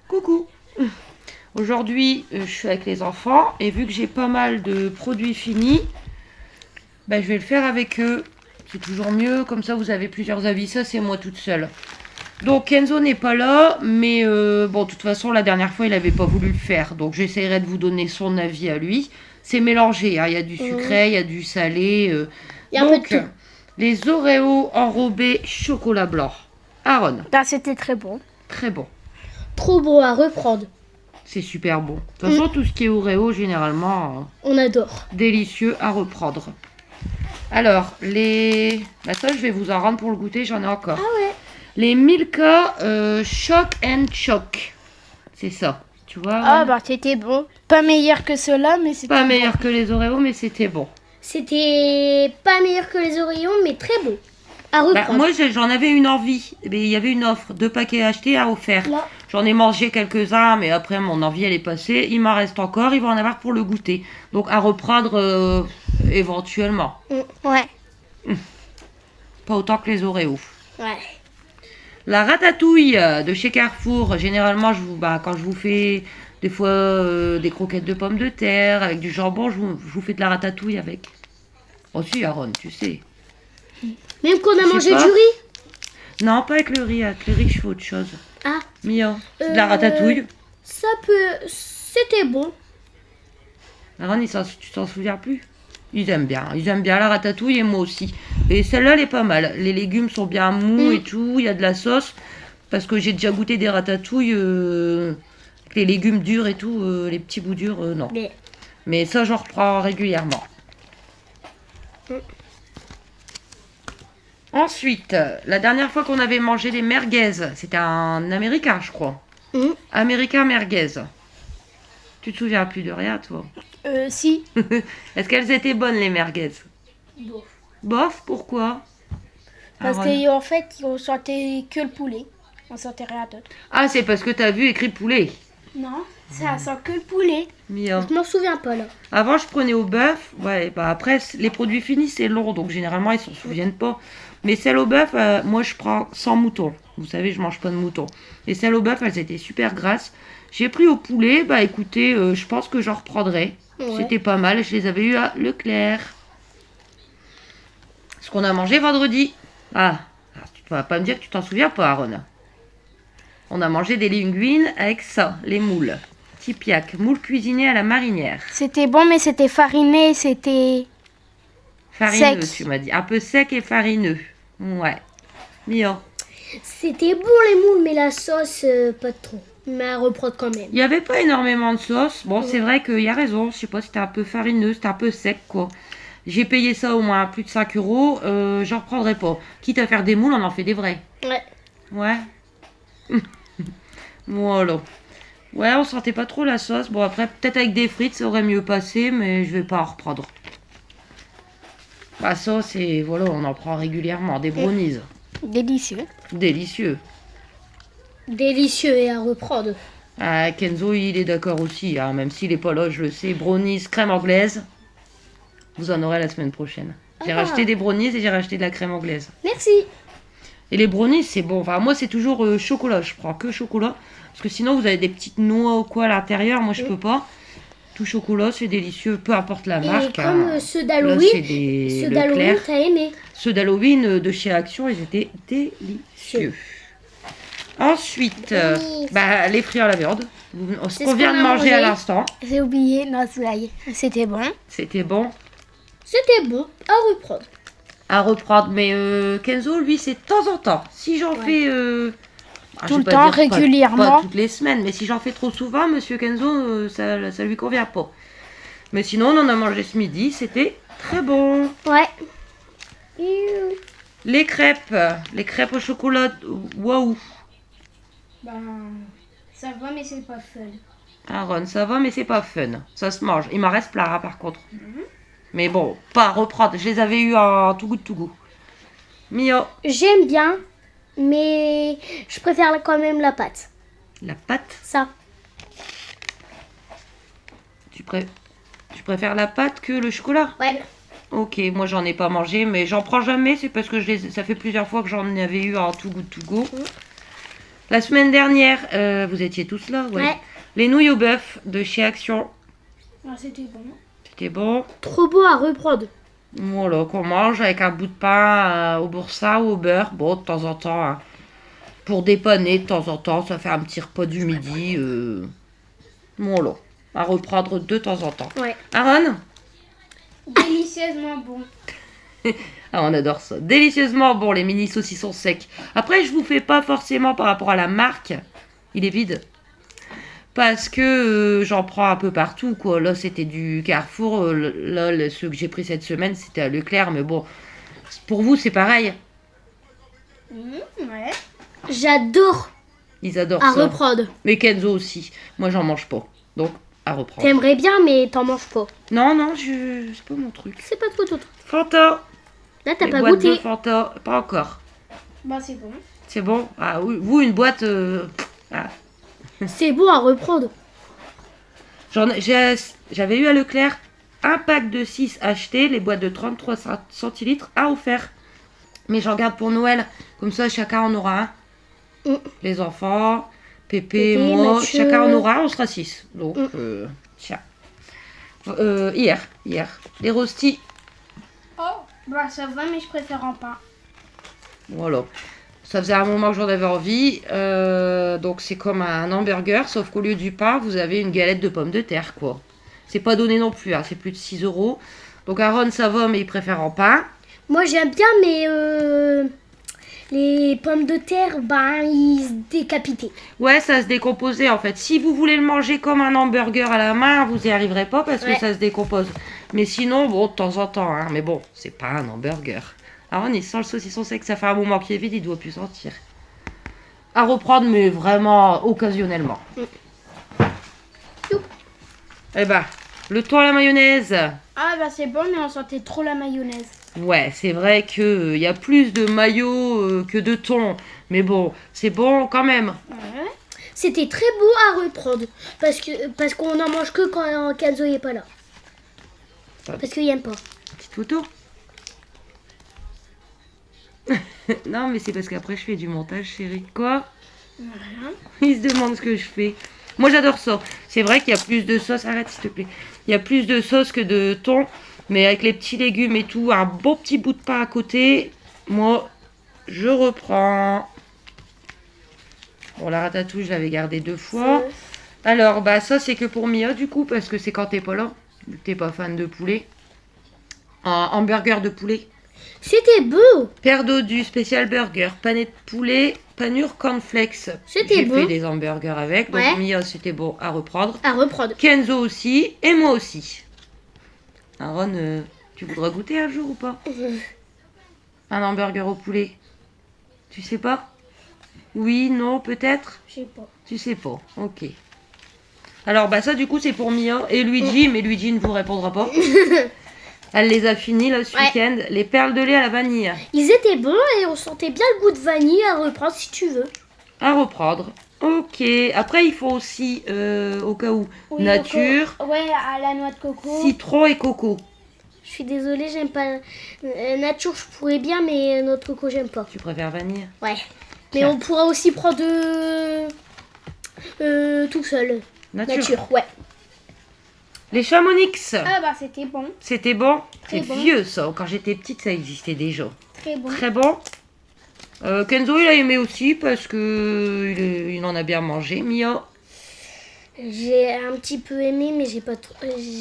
Coucou. Aujourd'hui, je suis avec les enfants et vu que j'ai pas mal de produits finis, je vais le faire avec eux. C'est toujours mieux, comme ça vous avez plusieurs avis. Ça, c'est moi toute seule. Donc Kenzo n'est pas là, mais de toute façon, la dernière fois, il n'avait pas voulu le faire. Donc j'essaierai de vous donner son avis à lui. C'est mélangé, hein. Il y a du sucré, il y a du salé. Il y a un peu de tout. Les Oreos enrobés chocolat blanc. Aaron. C'était très bon. Très bon. Trop bon à reprendre. C'est super bon. De toute façon, tout ce qui est Oreo, généralement, on adore. Délicieux à reprendre. Alors, ça, je vais vous en rendre pour le goûter, j'en ai encore. Ah ouais. Les Milka Shock and Choc. C'est ça, tu vois. Ah c'était bon. Pas meilleur que ceux-là, mais c'était pas bon. meilleur que les Oreos, mais c'était bon. C'était pas meilleur que les Oreos, mais très bon. À reprendre. Moi, j'en avais une envie. Mais il y avait une offre, 2 paquets achetés à offert. Là. J'en ai mangé quelques-uns, mais après, mon envie, elle est passée. Il m'en reste encore, il va en avoir pour le goûter. Donc, à reprendre éventuellement. Ouais. Pas autant que les Oreos. Ouais. La ratatouille de chez Carrefour, généralement, quand je vous fais des fois des croquettes de pommes de terre avec du jambon, je vous fais de la ratatouille avec. Oh si, Aaron, tu sais. Même qu'on a Je sais mangé pas. du riz. Non, pas avec le riz. Avec le riz, je fais autre chose. Ah. Mia, c'est de la ratatouille. Ça peut... C'était bon. Aaron, tu t'en souviens plus? Ils aiment bien la ratatouille et moi aussi. Et celle-là, elle est pas mal. Les légumes sont bien mous et tout. Il y a de la sauce. Parce que j'ai déjà goûté des ratatouilles avec les légumes durs et tout. Les petits bouts durs, non. Mais ça, j'en reprends régulièrement. Ensuite, la dernière fois qu'on avait mangé les merguez, c'était un américain, je crois. Américain merguez. Tu te souviens plus de rien, toi? Si. Est-ce qu'elles étaient bonnes, les merguez? Bof. Bof, pourquoi? Parce qu'en fait, on sentait que le poulet. On sentait rien d'autre. Ah, c'est parce que t'as vu écrit poulet. Non, ça sent que le poulet. Mia. Je m'en souviens pas, là. Avant, je prenais au bœuf. Ouais, après, les produits finis, c'est long, donc généralement, ils s'en souviennent pas. Mais celles au bœuf, moi, je prends sans mouton. Vous savez, je mange pas de mouton. Et celles au bœuf, elles étaient super grasses. J'ai pris au poulet. Écoutez, je pense que j'en reprendrai. Ouais. C'était pas mal. Je les avais eu à Leclerc. Ce qu'on a mangé vendredi. Ah, tu vas pas me dire que tu t'en souviens pas, Aaron. On a mangé des linguines avec ça, les moules. Tipiac, moules cuisinées à la marinière. C'était bon, mais c'était fariné, c'était... Farineux, sec. Tu m'as dit. Un peu sec et farineux. Ouais. Mia. C'était bon les moules, mais la sauce, pas trop. Mais à reprendre quand même. Il n'y avait pas énormément de sauce. Bon, c'est vrai qu'il y a raison. Je sais pas, c'était un peu farineux, c'était un peu sec, quoi. J'ai payé ça au moins plus de 5 €. J'en reprendrai pas. Quitte à faire des moules, on en fait des vrais. Ouais. Ouais. Voilà. Ouais, on sentait pas trop la sauce. Bon, après, peut-être avec des frites, ça aurait mieux passé, mais je vais pas en reprendre. Ça, c'est... Voilà, on en prend régulièrement. Des brownies. Délicieux. Délicieux. Délicieux et à reprendre. Ah, Kenzo, il est d'accord aussi, hein, même s'il est pas là, je le sais. Brownies, crème anglaise. Vous en aurez la semaine prochaine. J'ai racheté des brownies et j'ai racheté de la crème anglaise. Merci. Et les brownies, c'est bon. Enfin, moi, c'est toujours chocolat. Je prends que chocolat. Parce que sinon, vous avez des petites noix ou quoi à l'intérieur. Moi, je peux pas. Tout chocolat, c'est délicieux. Peu importe la marque. Et comme ceux d'Halloween, t'as aimé. Ceux d'Halloween de chez Action, ils étaient délicieux. Ensuite, les fruits à la viande. Ce qu'on vient de manger à l'instant. J'ai oublié, non, c'était bon. C'était bon. C'était bon, à reprendre. À reprendre, mais Kenzo, lui, c'est de temps en temps. Si j'en fais... tout le temps, régulièrement. Pas toutes les semaines, mais si j'en fais trop souvent, monsieur Kenzo, ça lui convient pas. Mais sinon, on en a mangé ce midi, c'était très bon. Ouais. Les crêpes au chocolat, waouh. Ça va, mais c'est pas fun. Aaron, ça va, mais c'est pas fun. Ça se mange. Il m'en reste plein, hein, par contre. Mais bon, pas à reprendre. Je les avais eu en tout goût de tout goût. Mia. J'aime bien, mais je préfère quand même la pâte. La pâte? Ça. Tu préfères la pâte que le chocolat? Ouais. Ok, moi j'en ai pas mangé, mais j'en prends jamais, c'est parce que ça fait plusieurs fois que j'en avais eu en Too Good To Go. La semaine dernière, vous étiez tous là, Ouais. Les nouilles au bœuf de chez Action. Ah, c'était bon. C'était bon. Trop beau à reprendre. Voilà, qu'on mange avec un bout de pain au boursin ou au beurre. Bon, de temps en temps, hein. Pour dépanner, de temps en temps, ça fait un petit repas du midi. Voilà, à reprendre de temps en temps. Ouais. Aaron? Délicieusement bon. Ah, on adore ça. Délicieusement bon, les mini saucissons secs. Après, je vous fais pas forcément par rapport à la marque. Il est vide. Parce que j'en prends un peu partout, quoi. Là, c'était du Carrefour. Là, ceux que j'ai pris cette semaine, c'était à Leclerc. Mais bon, pour vous, c'est pareil. Ouais. J'adore Ils adorent à ça. reprendre. Mais Kenzo aussi. Moi, j'en mange pas. Donc, à reprendre. T'aimerais bien, mais t'en manges pas. Non, c'est pas mon truc. C'est pas trop tout. Fanta. Là, t'as Les pas boîtes goûté. de Fanta. Pas encore. Bah, c'est bon. C'est bon? Ah oui, vous, une boîte... C'est bon à reprendre. J'avais eu à Leclerc un pack de 6 acheté, les boîtes de 33 centilitres à offert. Mais j'en garde pour Noël. Comme ça, chacun en aura un. Les enfants, Pépé, moi, Mathieu. chacun en aura un, on sera 6. Donc, tiens. Hier. Les rostis. Oh, bah ça va, mais je préfère en pain. Voilà. Ça faisait un moment que j'en avais envie. Donc c'est comme un hamburger, sauf qu'au lieu du pain, vous avez une galette de pommes de terre, quoi. C'est pas donné non plus, hein, c'est plus de 6 €. Donc Aaron, ça va, mais il préfère en pain. Moi, j'aime bien, mais les pommes de terre, bah, ils se décapitaient. Ouais, ça se décomposait en fait. Si vous voulez le manger comme un hamburger à la main, vous y arriverez pas parce que ça se décompose. Mais sinon, bon, de temps en temps, hein. Mais bon, c'est pas un hamburger. Aaron, il sent le saucisson sec, ça fait un moment qu'il est vide, il doit plus sentir. À reprendre, mais vraiment occasionnellement. Eh ben, le thon à la mayonnaise. Ah, bah c'est bon, mais on sentait trop la mayonnaise. Ouais, c'est vrai que y a plus de mayo que de thon. Mais bon, c'est bon quand même. Ouais. C'était très beau à reprendre. Parce qu'on en mange que quand Kenzo n'est pas là. Parce qu'il n'aime pas. Petite photo. Non, mais c'est parce qu'après je fais du montage, chérie. Quoi? Il se demande ce que je fais. Moi, j'adore ça. C'est vrai qu'il y a plus de sauce. Arrête, s'il te plaît. Il y a plus de sauce que de thon. Mais avec les petits légumes et tout, un beau petit bout de pain à côté. Moi, je reprends. Bon, la ratatouille, je l'avais gardée 2 fois. Alors, bah ça, c'est que pour Mia, du coup, parce que c'est quand t'es pas là. Vu que t'es pas fan de poulet. Un hamburger de poulet. C'était beau. Perdo du spécial burger, pané de poulet, panure cornflakes. C'était J'ai bon. fait des hamburgers avec, donc Ouais. Mia c'était bon à reprendre. À reprendre. Kenzo aussi, et moi aussi. Aaron, tu voudras goûter un jour ou pas? Un hamburger au poulet? Tu sais pas? Oui, non, peut-être? Je sais pas. Tu sais pas, ok. Alors bah ça du coup c'est pour Mia et Luigi, mais Luigi ne vous répondra pas. Elle les a finis là ce week-end. Les perles de lait à la vanille. Ils étaient bons et on sentait bien le goût de vanille à reprendre si tu veux. À reprendre. Ok. Après, il faut aussi, au cas où, nature, Ouais, à la noix de coco. citron et coco. Je suis désolée, j'aime pas. Nature, je pourrais bien, mais noix de coco, j'aime pas. Tu préfères vanille? Ouais. Mais Tiens. on pourra aussi prendre tout seul. Nature. Ouais. Les Chamonix. Ah bah c'était bon. C'était bon. Très C'est bon. vieux ça. Quand j'étais petite, ça existait déjà. Très bon. Très bon. Kenzo, il a aimé aussi parce que il en a bien mangé. Mia. J'ai un petit peu aimé, mais j'ai pas trop.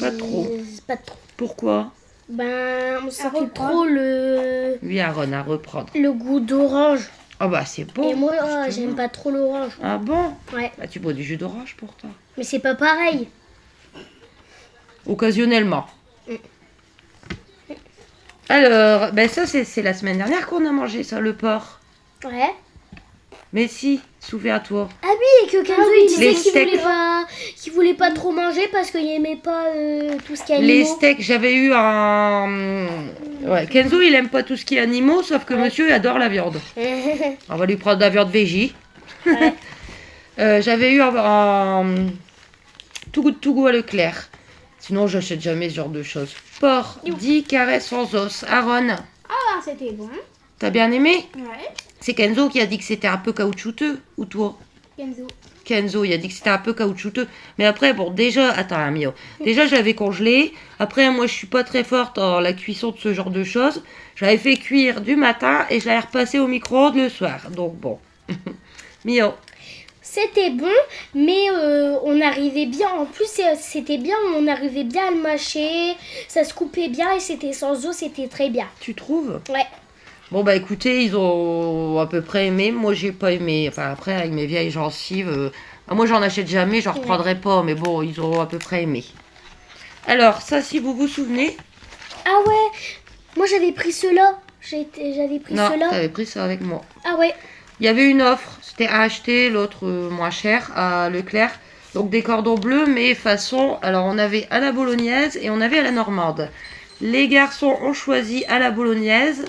Pas trop. Pas trop. Pourquoi? Ben, on sentait reprendre. trop le Oui, Aaron, à reprendre. goût d'orange. Oh bah c'est bon. Et moi, justement. j'aime pas trop l'orange. Ah bon? Ouais. Bah tu bois du jus d'orange pourtant. Mais c'est pas pareil. Occasionnellement. Alors, ben ça c'est la semaine dernière qu'on a mangé ça, le porc. Ouais. Mais si, souviens-toi. Ah oui, et que Kenzo il disait Les qu'il steaks. voulait pas trop manger parce qu'il aimait pas tout ce qui est Les animaux. steaks, j'avais eu un... Ouais, Kenzo il aime pas tout ce qui est animaux, sauf que monsieur il adore la viande. On va lui prendre de la viande végé. Ouais. J'avais eu un Too Good To Go à Leclerc. Sinon, j'achète jamais ce genre de choses. Porc, 10 carrés sans os. Aaron, Ah, c'était bon. t'as bien aimé? Ouais. C'est Kenzo qui a dit que c'était un peu caoutchouteux, ou toi? Kenzo. Kenzo, il a dit que c'était un peu caoutchouteux. Mais après, bon, déjà, attends, Amio. Déjà, je l'avais congelé. Après, moi, je suis pas très forte en la cuisson de ce genre de choses. Je l'avais fait cuire du matin et je l'avais repassé au micro-ondes le soir. Donc, bon. Mio. C'était bon, mais on arrivait bien. En plus, c'était bien, on arrivait bien à le mâcher. Ça se coupait bien et c'était sans eau, c'était très bien. Tu trouves? Ouais. Bon, bah écoutez, ils ont à peu près aimé. Moi, j'ai pas aimé. Enfin, après, avec mes vieilles gencives, moi, j'en achète jamais, j'en reprendrai pas. Mais bon, ils ont à peu près aimé. Alors, ça, si vous vous souvenez. Ah ouais, moi j'avais pris ceux-là. J'avais pris Non, ceux-là. t'avais pris ça avec moi. Ah ouais. Il y avait une offre, c'était à acheter, l'autre moins cher, à Leclerc. Donc des cordons bleus, mais façon... Alors on avait à la bolognaise et on avait à la normande. Les garçons ont choisi à la bolognaise.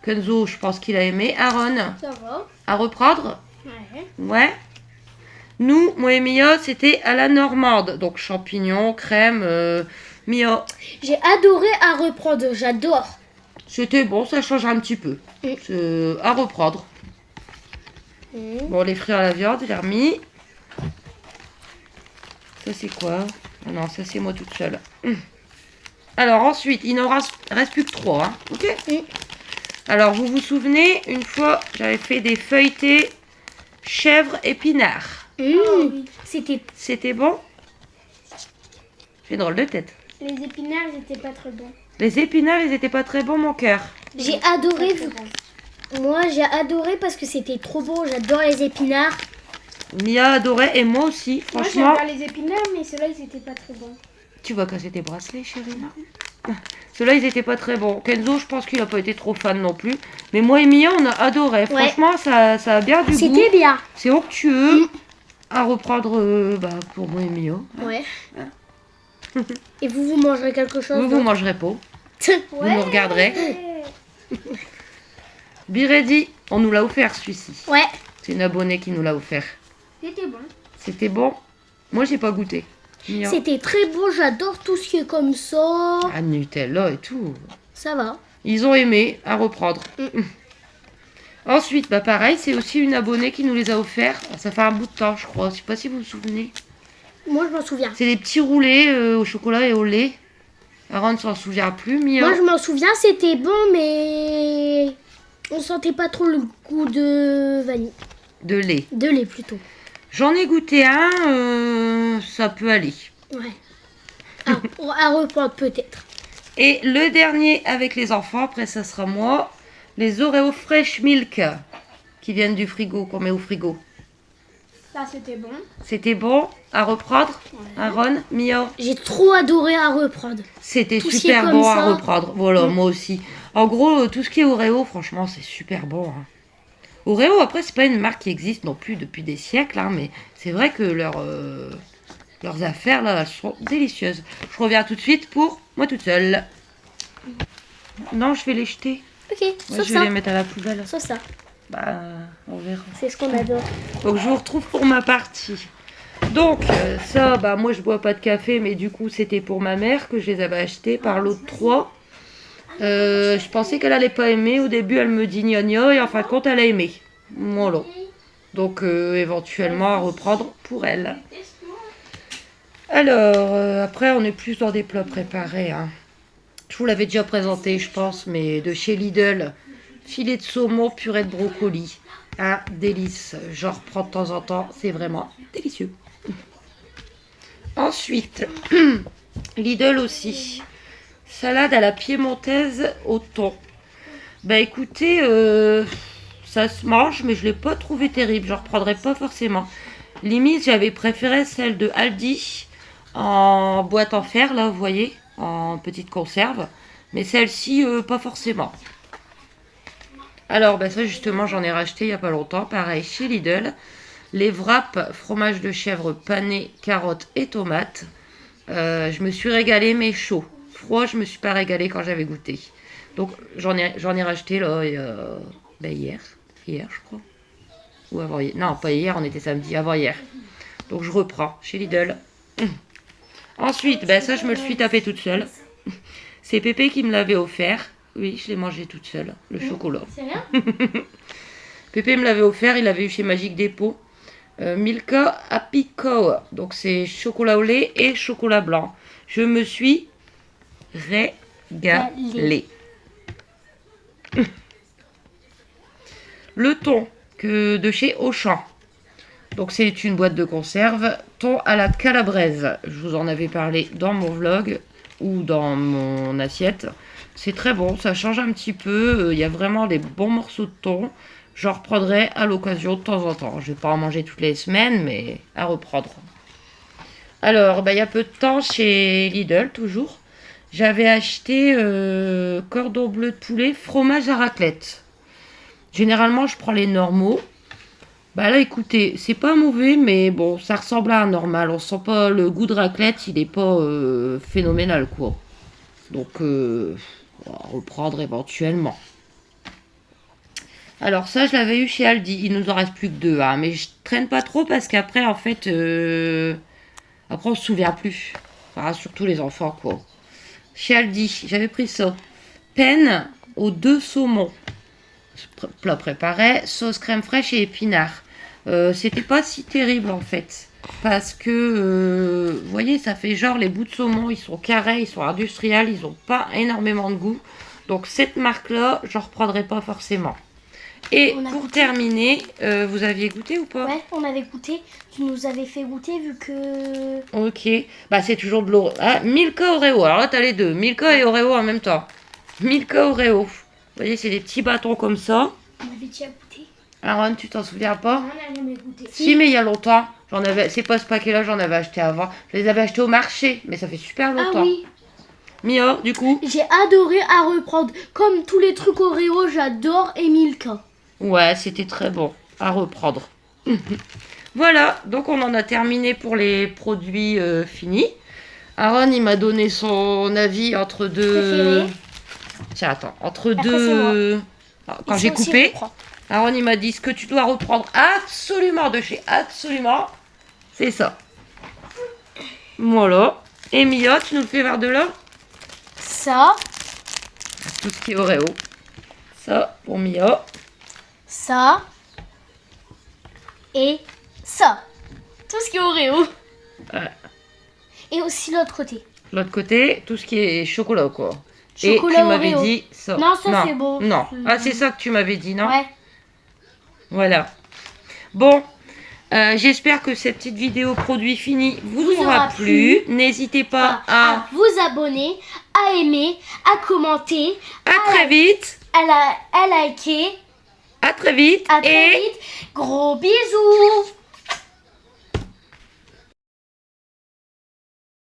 Kenzo, je pense qu'il a aimé. Aaron, Ça va. à reprendre? Ouais. Ouais. Nous, moi et Mia, c'était à la normande. Donc champignons, crème, Mia. J'ai adoré à reprendre, j'adore. C'était bon, ça change un petit peu. C'est à reprendre. Bon, les fruits à la viande, il a remis. Ça, c'est quoi? Ah non, ça, c'est moi toute seule. Alors, ensuite, il n'en reste plus que 3. Hein. Ok. Alors, vous vous souvenez, une fois, j'avais fait des feuilletés chèvre épinards. C'était bon? J'ai drôle de tête. Les épinards, ils étaient pas très bons. Les épinards, ils étaient pas très bons, mon cœur. J'ai adoré. Moi, j'ai adoré parce que c'était trop bon. J'adore les épinards. Mia adorait et moi aussi, franchement. Moi, j'adore les épinards, mais ceux-là, ils étaient pas très bons. Tu vas casser tes bracelets, chérie, là. Ceux-là, ils étaient pas très bons. Kenzo, je pense qu'il a pas été trop fan non plus. Mais moi et Mia, on a adoré. Franchement, ça a bien du goût. C'était bien. C'est onctueux. À reprendre pour moi et Mia. Ouais. Et vous mangerez quelque chose? Vous mangerez pas. Vous nous regarderez. Biredi, on nous l'a offert celui-ci. Ouais. C'est une abonnée qui nous l'a offert. C'était bon. C'était bon? Moi, j'ai pas goûté. Mia. C'était très bon, j'adore tout ce qui est comme ça. Ah, Nutella et tout. Ça va. Ils ont aimé, à reprendre. Ensuite, pareil, c'est aussi une abonnée qui nous les a offerts. Ça fait un bout de temps, je crois. Je sais pas si vous vous souvenez. Moi, je m'en souviens. C'est des petits roulés au chocolat et au lait. Aaron ne s'en souvient plus. Mia. Moi, je m'en souviens, c'était bon, mais on sentait pas trop le goût de vanille. De lait. De lait, plutôt. J'en ai goûté un, ça peut aller. Ouais. À reprendre, peut-être. Et le dernier avec les enfants, après ça sera moi, les Oreo Fresh Milk qui viennent du frigo, qu'on met au frigo. Ça, c'était bon. C'était bon à reprendre, Aaron, Mia. J'ai trop adoré à reprendre. C'était Tout ce qui super est comme bon à ça. reprendre. Voilà, moi aussi. En gros, tout ce qui est Oreo, franchement, c'est super bon. Hein. Oreo, après, c'est pas une marque qui existe non plus depuis des siècles, hein, mais c'est vrai que leurs affaires, là, elles sont délicieuses. Je reviens tout de suite pour moi toute seule. Non, je vais les jeter. Ok, Ouais, sauf je ça. vais les mettre à la poubelle. Sauf ça. Bah, on verra. C'est ce qu'on adore. Donc, je vous retrouve pour ma partie. Donc, ça, bah, moi, je bois pas de café, mais du coup, c'était pour ma mère que je les avais achetés par l'autre 3. Je pensais qu'elle allait pas aimer. Au début, elle me dit gna gna, et en fin de compte, elle a aimé. Voilà. Donc, éventuellement, à reprendre pour elle. Alors, après, on est plus dans des plats préparés. Hein. Je vous l'avais déjà présenté, je pense, mais de chez Lidl. Filet de saumon, purée de brocoli. Un délice. J'en reprends de temps en temps. C'est vraiment délicieux. Ensuite, Lidl aussi. Salade à la piémontaise au thon. Bah écoutez, ça se mange, mais je ne l'ai pas trouvé terrible. Je ne reprendrai pas forcément. Limite, j'avais préféré celle de Aldi en boîte en fer, là, vous voyez, en petite conserve. Mais celle-ci, pas forcément. Alors, bah ça, justement, j'en ai racheté il n'y a pas longtemps. Pareil, chez Lidl. Les wraps, fromage de chèvre pané, carottes et tomates. Je me suis régalée, mais chaud. Froid, je me suis pas régalée quand j'avais goûté. Donc, j'en ai racheté, là, hier, je crois. Ou avant-hier. Non, pas hier, on était samedi, avant-hier. Donc, je reprends chez Lidl. Ensuite, ben ça, je me le suis tapé toute seule. C'est Pépé qui me l'avait offert. Oui, je l'ai mangé toute seule, le chocolat. C'est rien. Pépé me l'avait offert, il l'avait eu chez Magique Dépôt. Milka Happy Cow. Donc c'est chocolat au lait et chocolat blanc. Je me suis régalée. Le thon de chez Auchan. Donc c'est une boîte de conserve. Thon à la calabraise. Je vous en avais parlé dans mon vlog ou dans mon assiette. C'est très bon, ça change un petit peu. Il y a vraiment des bons morceaux de thon. J'en reprendrai à l'occasion de temps en temps. Je vais pas en manger toutes les semaines, mais à reprendre. Alors, il y a peu de temps, chez Lidl, toujours, j'avais acheté cordon bleu de poulet, fromage à raclette. Généralement, je prends les normaux. Là, écoutez, c'est pas mauvais, mais bon, ça ressemble à un normal. On sent pas le goût de raclette, il est pas phénoménal, quoi. Donc, on va reprendre éventuellement. Alors ça, je l'avais eu chez Aldi. Il nous en reste plus que 2, hein, mais je traîne pas trop parce qu'après, en fait, après on se souvient plus. Enfin, surtout les enfants, quoi. Chez Aldi, j'avais pris ça. Penne aux 2 saumons. Plat préparé, sauce crème fraîche et épinards. C'était pas si terrible en fait. Parce que, vous voyez, ça fait genre les bouts de saumon, ils sont carrés, ils sont industriels, ils ont pas énormément de goût. Donc cette marque-là, j'en reprendrai pas forcément. Et pour terminer, vous aviez goûté ou pas? Ouais, on avait goûté. Tu nous avais fait goûter vu que... Ok. C'est toujours de l'Oreo. Ah, Milka Oreo. Alors là, t'as les deux. Milka et Oreo en même temps. Milka Oreo. Vous voyez, c'est des petits bâtons comme ça. On avait déjà goûté. Aaron, tu t'en souviens pas? On n'a jamais goûté. Si, mais il y a longtemps. C'est pas ce paquet-là, j'en avais acheté avant. Je les avais achetés au marché, mais ça fait super longtemps. Ah oui. Mia, du coup? J'ai adoré à reprendre. Comme tous les trucs Oreo, j'adore et Milka. Ouais, c'était très bon à reprendre. Voilà, donc on en a terminé pour les produits finis. Aaron, il m'a donné son avis entre deux... Préféré. Tiens, attends, entre Après, deux... Quand j'ai aussi coupé, reprend. Aaron, il m'a dit ce que tu dois reprendre absolument de chez Absolument, c'est ça. Voilà. Et Mia, tu nous le fais vers de là? Ça, Tout ce qui est Oreo. Ça, pour Mia. ça et ça. Tout ce qui est Oreo. Ouais. Et aussi l'autre côté. L'autre côté, tout ce qui est chocolat, quoi. Chocolat Et tu m'avais Oreo. dit ça. Non, ça, c'est bon. Non. Ah, c'est ça que tu m'avais dit, non? Ouais. Voilà. Bon, j'espère que cette petite vidéo produit fini vous aura plu. N'hésitez pas à vous abonner, à aimer, à commenter, À très vite. à liker. À très vite. À très vite. Gros bisous.